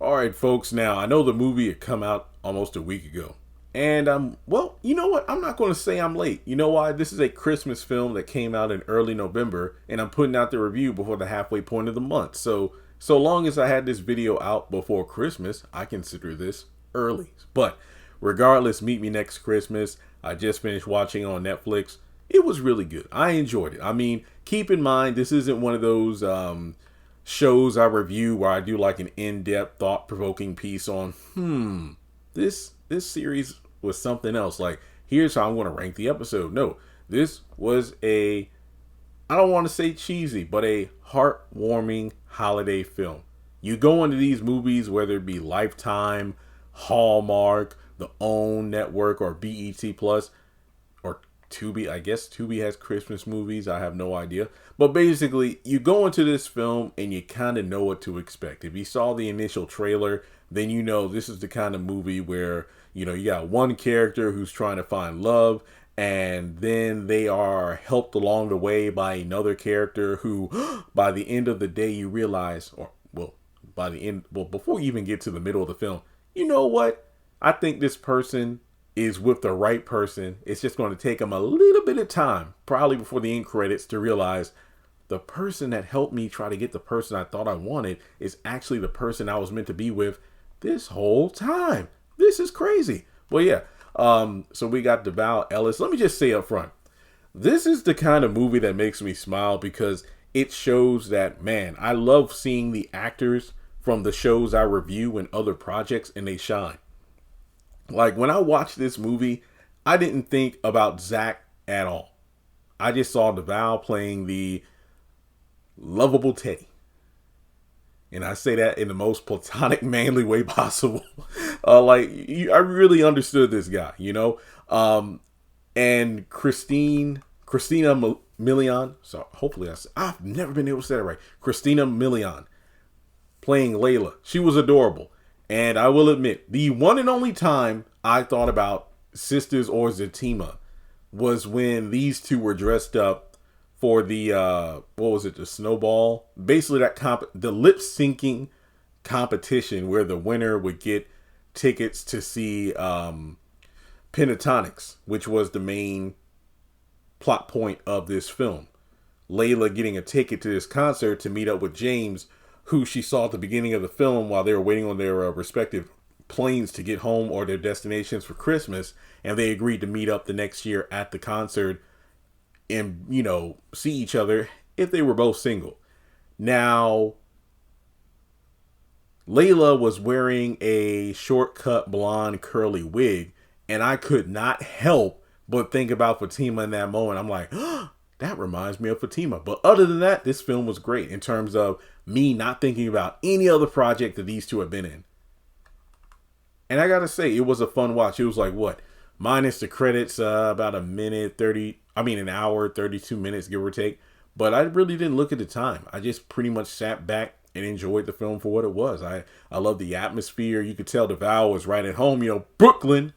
All right, folks. Now, I know the movie had come out almost a week ago. And well, you know what? I'm not going to say I'm late. You know why? This is a Christmas film that came out in early November, and I'm putting out the review before the halfway point of the month. So long as I had this video out before Christmas, I consider this early. But regardless, meet me next Christmas. I just finished watching on Netflix. It was really good. I enjoyed it. I mean, keep in mind, this isn't one of those shows I review where I do like an in-depth, thought-provoking piece on, this series was something else. Like, here's how I'm going to rank the episode. No, this was I don't want to say cheesy, but a heartwarming holiday film. You go into these movies, whether it be Lifetime, Hallmark, the OWN Network, or BET Plus, or Tubi. I guess Tubi has Christmas movies. I have no idea. But basically, you go into this film and you kind of know what to expect. If you saw the initial trailer, then you know this is the kind of movie where, you got one character who's trying to find love, and then they are helped along the way by another character who, by the end of the day, you realize, before you even get to the middle of the film, you know what? I think this person is with the right person. It's just going to take them a little bit of time, probably before the end credits, to realize the person that helped me try to get the person I thought I wanted is actually the person I was meant to be with this whole time. This is crazy. Well, yeah. So we got Devale, Ellis. Let me just say up front, this is the kind of movie that makes me smile because it shows that, man, I love seeing the actors from the shows I review and other projects, and they shine. Like, when I watched this movie, I didn't think about Zach at all. I just saw Devale playing the lovable Teddy. And I say that in the most platonic, manly way possible. I really understood this guy, And Christina Milian. So hopefully I've never been able to say that right. Christina Milian playing Layla. She was adorable. And I will admit, the one and only time I thought about Sisters or Zatima was when these two were dressed up for the, the Snowball? Basically the lip syncing competition where the winner would get tickets to see Pentatonics, which was the main plot point of this film. Layla getting a ticket to this concert to meet up with James, who she saw at the beginning of the film while they were waiting on their respective planes to get home or their destinations for Christmas. And they agreed to meet up the next year at the concert and, see each other if they were both single. Now, Layla was wearing a short-cut blonde curly wig, and I could not help but think about Fatima in that moment. I'm like, that reminds me of Fatima. But other than that, this film was great in terms of me not thinking about any other project that these two have been in. And I gotta say, it was a fun watch. It was like, minus the credits, about an hour, 32 minutes, give or take. But I really didn't look at the time. I just pretty much sat back and enjoyed the film for what it was. I love the atmosphere. You could tell Devale was right at home, Brooklyn.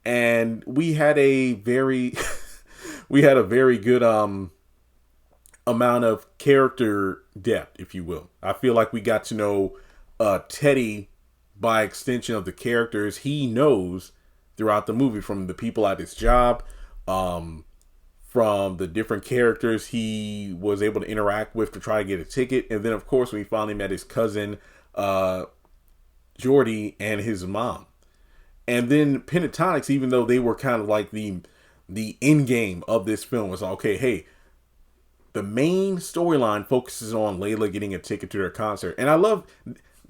And we had a very good amount of character depth, if you will. I feel like we got to know Teddy by extension of the characters he knows throughout the movie, from the people at his job, from the different characters he was able to interact with to try to get a ticket. And then, of course, we finally met his cousin, Jordy, and his mom. And then Pentatonics, even though they were kind of like the end game of this film, was okay, hey, the main storyline focuses on Layla getting a ticket to their concert. And I love,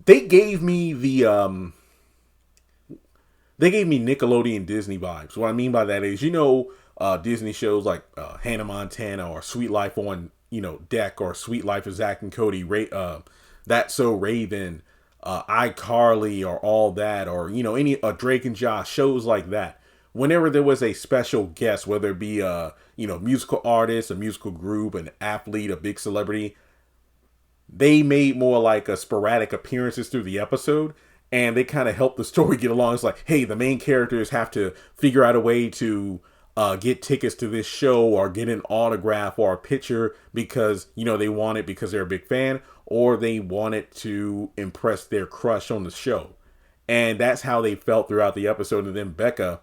they gave me Nickelodeon Disney vibes. What I mean by that is, Disney shows like Hannah Montana or Sweet Life on, Deck, or Sweet Life of Zack and Cody, That's So Raven, iCarly, or All That, or, any Drake and Josh, shows like that. Whenever there was a special guest, whether it be a, musical artist, a musical group, an athlete, a big celebrity, they made more like a sporadic appearances through the episode, and they kind of helped the story get along. It's like, hey, the main characters have to figure out a way to get tickets to this show, or get an autograph or a picture because, they want it because they're a big fan, or they wanted to impress their crush on the show. And that's how they felt throughout the episode. And then Becca,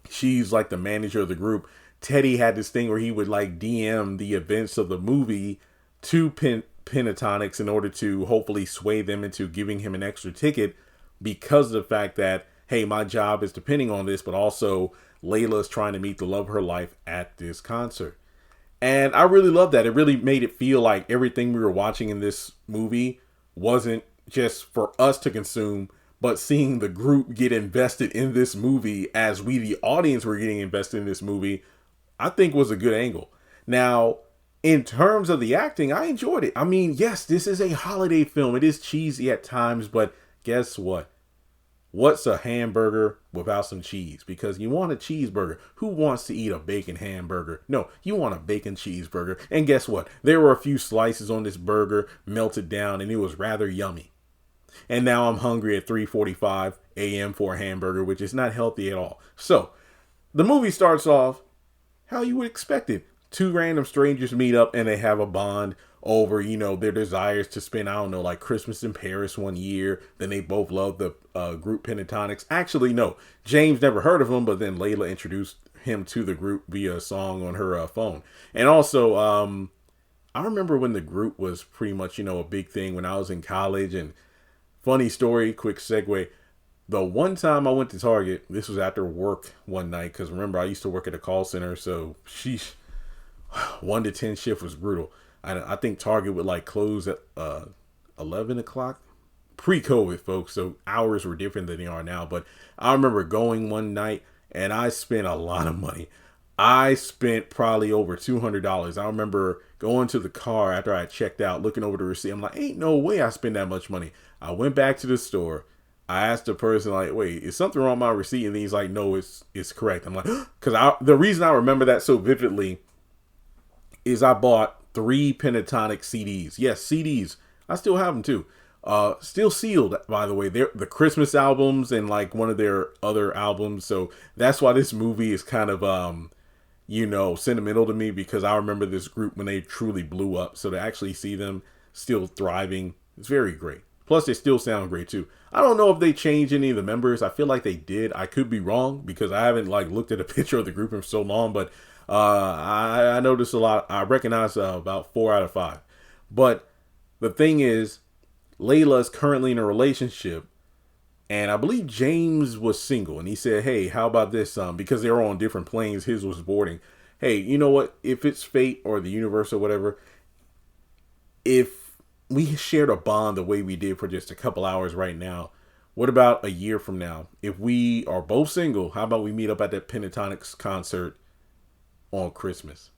she's like the manager of the group. Teddy had this thing where he would like DM the events of the movie to Pentatonics in order to hopefully sway them into giving him an extra ticket, because of the fact that, hey, my job is depending on this, but also Layla is trying to meet the love of her life at this concert. And I really love that. It really made it feel like everything we were watching in this movie wasn't just for us to consume, but seeing the group get invested in this movie as we, the audience, were getting invested in this movie, I think was a good angle. Now, in terms of the acting, I enjoyed it. I mean, yes, this is a holiday film. It is cheesy at times, but guess what? What's a hamburger without some cheese? Because you want a cheeseburger. Who wants to eat a bacon hamburger? No, you want a bacon cheeseburger. And guess what? There were a few slices on this burger melted down, and it was rather yummy. And now I'm hungry at 3:45 a.m. for a hamburger, which is not healthy at all. So, the movie starts off how you would expect it. Two random strangers meet up and they have a bond over, you know, their desires to spend, I don't know, like Christmas in Paris one year. Then they both love the group Pentatonics. Actually, no, James never heard of them, but then Layla introduced him to the group via a song on her phone. And also, I remember when the group was pretty much, you know, a big thing when I was in college. And funny story, quick segue. The one time I went to Target, this was after work one night, because remember, I used to work at a call center, so sheesh, 1 to 10 shift was brutal. I think Target would like close at 11 o'clock. Pre-COVID, folks, so hours were different than they are now. But I remember going one night and I spent a lot of money. I spent probably over $200. I remember going to the car after I checked out, looking over the receipt. I'm like, ain't no way I spent that much money. I went back to the store. I asked the person, like, wait, is something wrong with my receipt? And he's like, no, it's correct. I'm like, because the reason I remember that so vividly is I bought 3 Pentatonic CDs. Yes, CDs. I still have them too. Still sealed, by the way. They're the Christmas albums and like one of their other albums. So that's why this movie is kind of, you know, sentimental to me, because I remember this group when they truly blew up. So to actually see them still thriving, it's very great. Plus, they still sound great too. I don't know if they changed any of the members. I feel like they did. I could be wrong because I haven't like looked at a picture of the group in so long, but I noticed a lot. I recognize about 4 out of 5. But the thing is, Layla is currently in a relationship, and I believe James was single, and he said, hey, how about this? Because they were on different planes, his was boarding. Hey, you know what? If it's fate or the universe or whatever, if we shared a bond the way we did for just a couple hours right now, what about a year from now? If we are both single, how about we meet up at that Pentatonics concert on Christmas?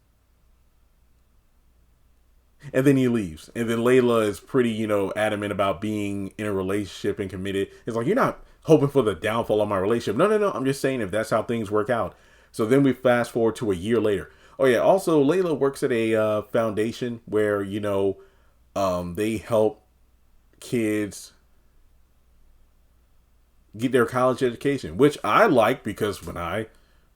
And then he leaves. And then Layla is pretty, you know, adamant about being in a relationship and committed. It's like, you're not hoping for the downfall of my relationship. No. I'm just saying if that's how things work out. So then we fast forward to a year later. Oh, yeah. Also, Layla works at a foundation where, you know, they help kids get their college education, which I like because when I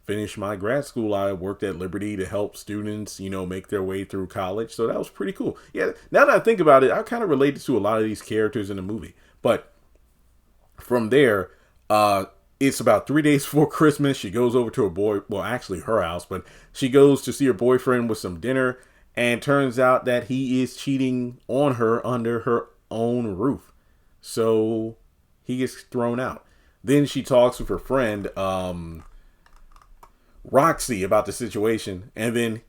finished my grad school, I worked at Liberty to help students, you know, make their way through college. So that was pretty cool. Yeah, now that I think about it, I kind of related to a lot of these characters in the movie. But from there, it's about 3 days before Christmas. She goes over to her house, but she goes to see her boyfriend with some dinner, and turns out that he is cheating on her under her own roof. So he gets thrown out. Then she talks with her friend, Roxy, about the situation, and then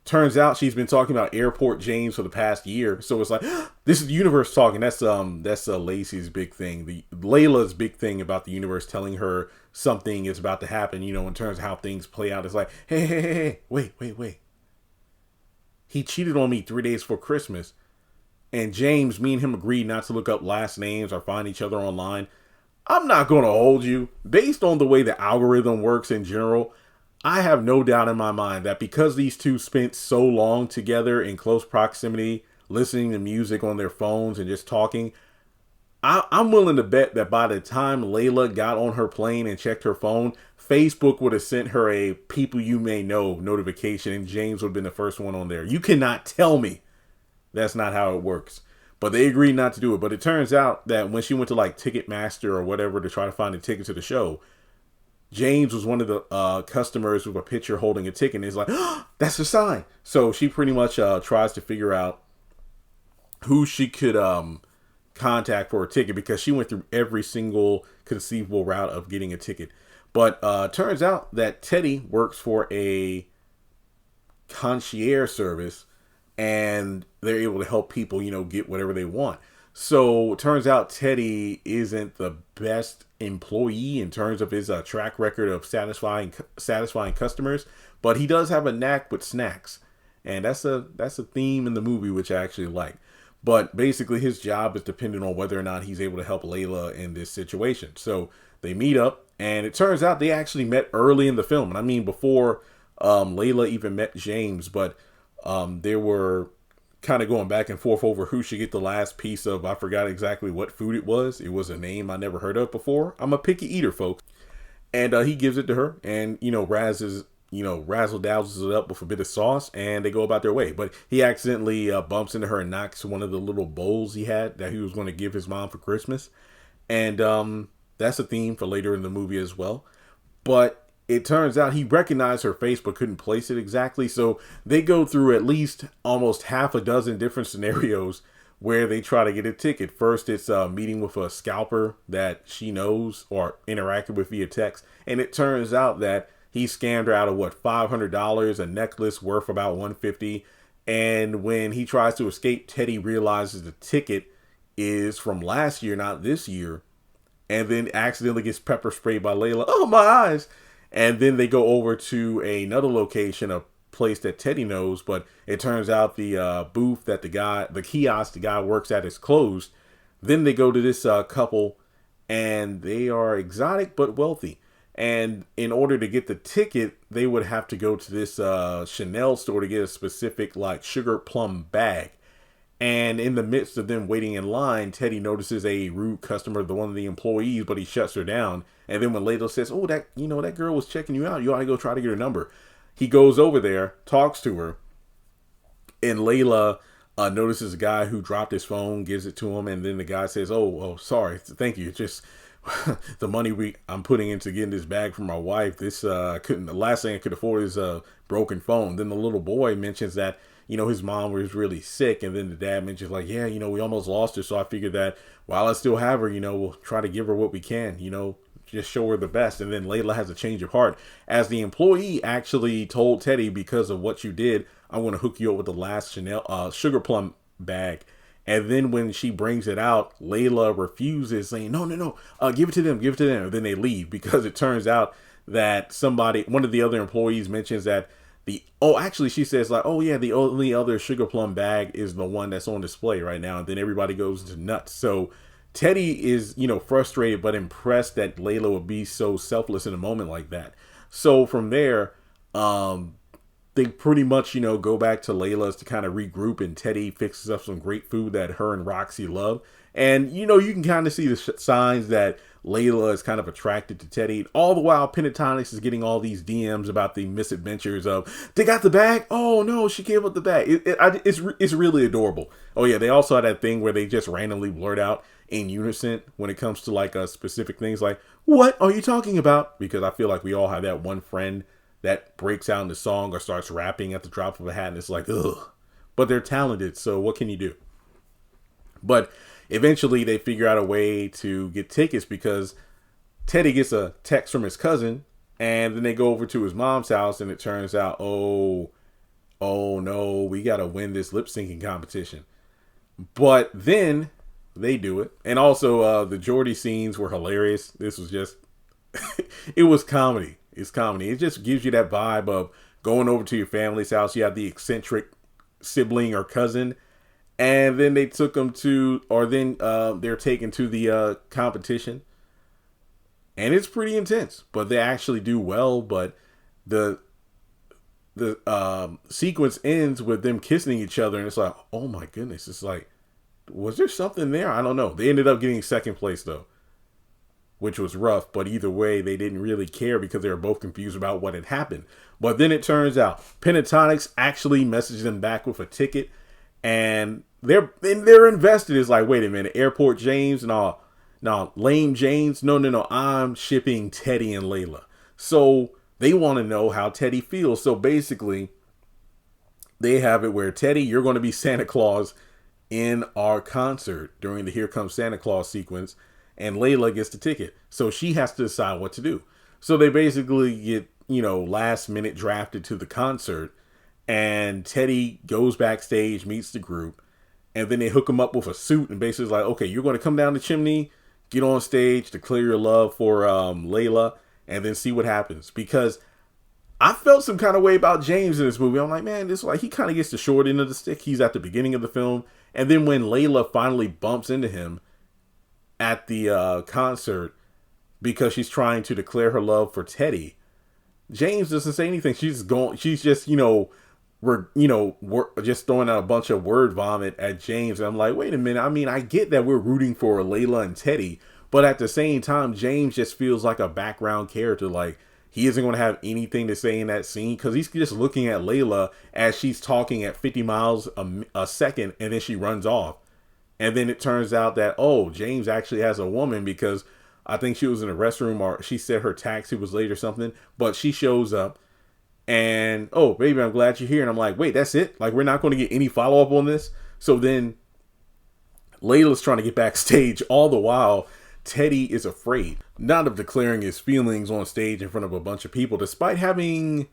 turns out she's been talking about Airport James for the past year. So it's like, this is the universe talking. That's Lacey's big thing. Layla's big thing about the universe telling her something is about to happen, you know, in terms of how things play out. It's like, hey, wait. He cheated on me 3 days before Christmas. And James, me and him agreed not to look up last names or find each other online. I'm not going to hold you. Based on the way the algorithm works in general, I have no doubt in my mind that because these two spent so long together in close proximity, listening to music on their phones and just talking, I'm willing to bet that by the time Layla got on her plane and checked her phone, Facebook would have sent her a people you may know notification, and James would have been the first one on there. You cannot tell me that's not how it works. But they agreed not to do it. But it turns out that when she went to like Ticketmaster or whatever to try to find a ticket to the show, James was one of the customers with a picture holding a ticket. And he's like, oh, that's a sign. So she pretty much tries to figure out who she could contact for a ticket, because she went through every single conceivable route of getting a ticket. But turns out that Teddy works for a concierge service, and they're able to help people, get whatever they want. So it turns out Teddy isn't the best employee in terms of his track record of satisfying customers, but he does have a knack with snacks, and that's a theme in the movie which I actually like. But basically, his job is dependent on whether or not he's able to help Layla in this situation. So they meet up, and it turns out they actually met early in the film. And I mean, before Layla even met James, but they were kind of going back and forth over who should get the last piece of, I forgot exactly what food it was. It was a name I never heard of before. I'm a picky eater, folks. And he gives it to her, and, razzle dazzles it up with a bit of sauce, and they go about their way. But he accidentally bumps into her and knocks one of the little bowls he had that he was going to give his mom for Christmas. And that's a theme for later in the movie as well. But it turns out he recognized her face but couldn't place it exactly. So they go through at least almost half a dozen different scenarios where they try to get a ticket. First, it's a meeting with a scalper that she knows or interacted with via text. And it turns out that he scammed her out of $500, a necklace worth about $150. And when he tries to escape, Teddy realizes the ticket is from last year, not this year. And then accidentally gets pepper sprayed by Layla. Oh, my eyes. And then they go over to another location, a place that Teddy knows. But it turns out the booth that the kiosk the guy works at is closed. Then they go to this couple, and they are exotic but wealthy. And in order to get the ticket, they would have to go to this Chanel store to get a specific like sugar plum bag. And in the midst of them waiting in line, Teddy notices a rude customer, one of the employees, but he shuts her down. And then when Layla says, oh, that girl was checking you out, you ought to go try to get her number. He goes over there, talks to her, and Layla notices a guy who dropped his phone, gives it to him. And then the guy says, oh, sorry, thank you. It's just the money I'm putting into getting this bag for my wife. The last thing I could afford is a broken phone. Then the little boy mentions that, his mom was really sick. And then the dad mentions like, yeah, we almost lost her. So I figured that while I still have her, we'll try to give her what we can, just show her the best. And then Layla has a change of heart, as the employee actually told Teddy, because of what you did, I'm going to hook you up with the last Chanel sugar plum bag. And then when she brings it out, Layla refuses, saying, no, give it to them. And then they leave, because it turns out that one of the other employees mentions that she says like, oh yeah, the only other sugar plum bag is the one that's on display right now. And then everybody goes to nuts. So Teddy is, frustrated but impressed that Layla would be so selfless in a moment like that. So from there, they pretty much, go back to Layla's to kind of regroup, and Teddy fixes up some great food that her and Roxy love. And, you can kind of see the signs that Layla is kind of attracted to Teddy. All the while, Pentatonics is getting all these DMs about the misadventures of, they got the bag? Oh, no, she gave up the bag. It's really adorable. Oh, yeah, they also had that thing where they just randomly blurt out in unison when it comes to, like, specific things like, what are you talking about? Because I feel like we all have that one friend that breaks out in the song or starts rapping at the drop of a hat, and it's like, ugh. But they're talented, so what can you do? But eventually they figure out a way to get tickets, because Teddy gets a text from his cousin, and then they go over to his mom's house, and it turns out, oh no, we got to win this lip syncing competition. But then they do it. And also the Jordy scenes were hilarious. This was just, it was comedy. It's comedy. It just gives you that vibe of going over to your family's house. You have the eccentric sibling or cousin, and then they took them they're taken to the competition, and it's pretty intense. But they actually do well. But the sequence ends with them kissing each other, and it's like, oh my goodness! It's like, was there something there? I don't know. They ended up getting second place though, which was rough, but either way, they didn't really care because they were both confused about what had happened. But then it turns out Pentatonics actually messaged them back with a ticket, and they're invested. It's like, wait a minute, Airport James, no, lame James, no, I'm shipping Teddy and Layla. So they want to know how Teddy feels. So basically, they have it where, Teddy, you're going to be Santa Claus in our concert during the Here Comes Santa Claus sequence, and Layla gets the ticket. So she has to decide what to do. So they basically get, last minute drafted to the concert, and Teddy goes backstage, meets the group, and then they hook him up with a suit and basically like, okay, you're going to come down the chimney, get on stage, declare your love for Layla, and then see what happens. Because I felt some kind of way about James in this movie. I'm like, man, he kind of gets the short end of the stick. He's at the beginning of the film. And then when Layla finally bumps into him at the concert because she's trying to declare her love for Teddy, James doesn't say anything. She's just, we're just throwing out a bunch of word vomit at James. And I'm like, wait a minute. I mean, I get that we're rooting for Layla and Teddy, but at the same time, James just feels like a background character. Like, he isn't going to have anything to say in that scene because he's just looking at Layla as she's talking at 50 miles a second, and then she runs off. And then it turns out that, oh, James actually has a woman, because I think she was in a restroom, or she said her taxi was late or something, but she shows up and, oh, baby, I'm glad you're here. And I'm like, wait, that's it? Like, we're not going to get any follow-up on this? So then Layla's trying to get backstage. All the while, Teddy is afraid, not of declaring his feelings on stage in front of a bunch of people, despite having,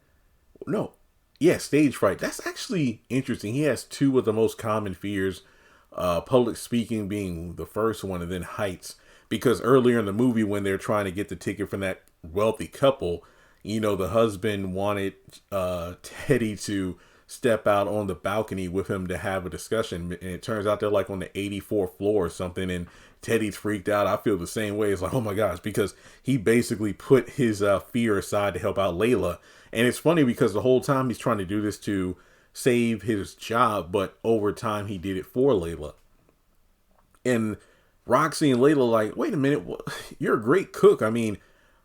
stage fright. That's actually interesting. He has two of the most common fears, public speaking being the first one, and then heights. Because earlier in the movie, when they're trying to get the ticket from that wealthy couple, the husband wanted Teddy to step out on the balcony with him to have a discussion. And it turns out they're like on the 84th floor or something. And Teddy's freaked out. I feel the same way. It's like, oh my gosh, because he basically put his fear aside to help out Layla. And it's funny because the whole time he's trying to do this to save his job, but over time he did it for Layla. And Roxy and Layla like, wait a minute, you're a great cook. I mean,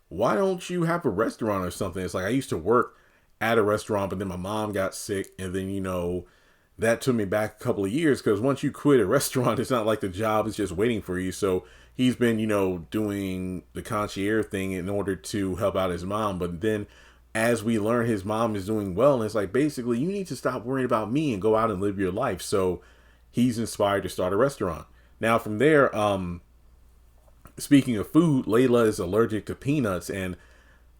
why don't you have a restaurant or something? It's like, I used to work at a restaurant, but then my mom got sick, and then, that took me back a couple of years, because once you quit a restaurant, it's not like the job is just waiting for you. So he's been, doing the concierge thing in order to help out his mom. But then as we learn, his mom is doing well, and it's like, basically, you need to stop worrying about me and go out and live your life. So he's inspired to start a restaurant. Now from there, speaking of food, Layla is allergic to peanuts, and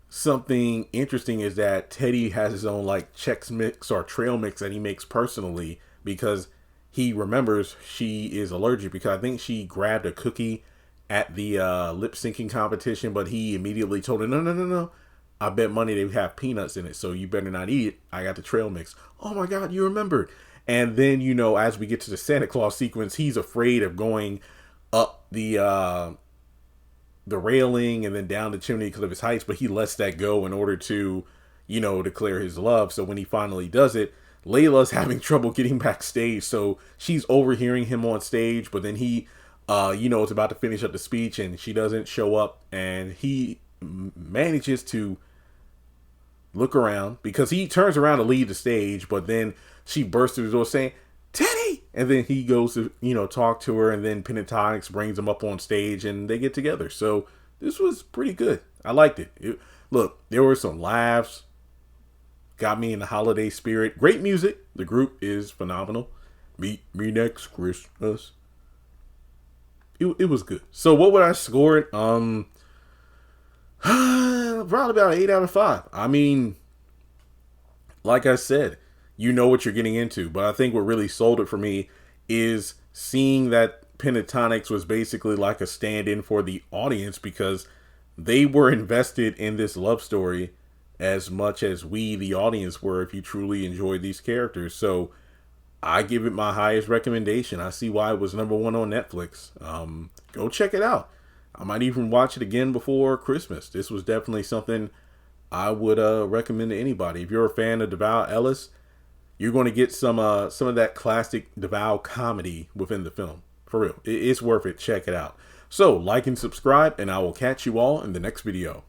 something interesting is that Teddy has his own like Chex Mix or trail mix that he makes personally, because he remembers she is allergic, because I think she grabbed a cookie at the lip syncing competition, but he immediately told her, no, I bet money they have peanuts in it, so you better not eat it. I got the trail mix. Oh my God, you remembered. And then, as we get to the Santa Claus sequence, he's afraid of going up the railing and then down the chimney because of his heights, but he lets that go in order to, declare his love. So when he finally does it, Layla's having trouble getting backstage. So she's overhearing him on stage, but then he, is about to finish up the speech and she doesn't show up, and he manages to look around because he turns around to leave the stage, but then she bursts through the door saying, Teddy! And then he goes to, talk to her, and then Pentatonics brings him up on stage and they get together. So this was pretty good. I liked it. Look, there were some laughs. Got me in the holiday spirit. Great music. The group is phenomenal. Meet me next Christmas. It was good. So what would I score it? Probably about 8 out of 5. I mean, like I said, you know what you're getting into. But I think what really sold it for me is seeing that Pentatonics was basically like a stand-in for the audience, because they were invested in this love story as much as we, the audience, were, if you truly enjoyed these characters. So I give it my highest recommendation. I see why it was #1 on Netflix. Go check it out. I might even watch it again before Christmas. This was definitely something I would recommend to anybody. If you're a fan of Devale Ellis, you're going to get some of that classic Devale comedy within the film. For real. It's worth it. Check it out. So, like and subscribe, and I will catch you all in the next video.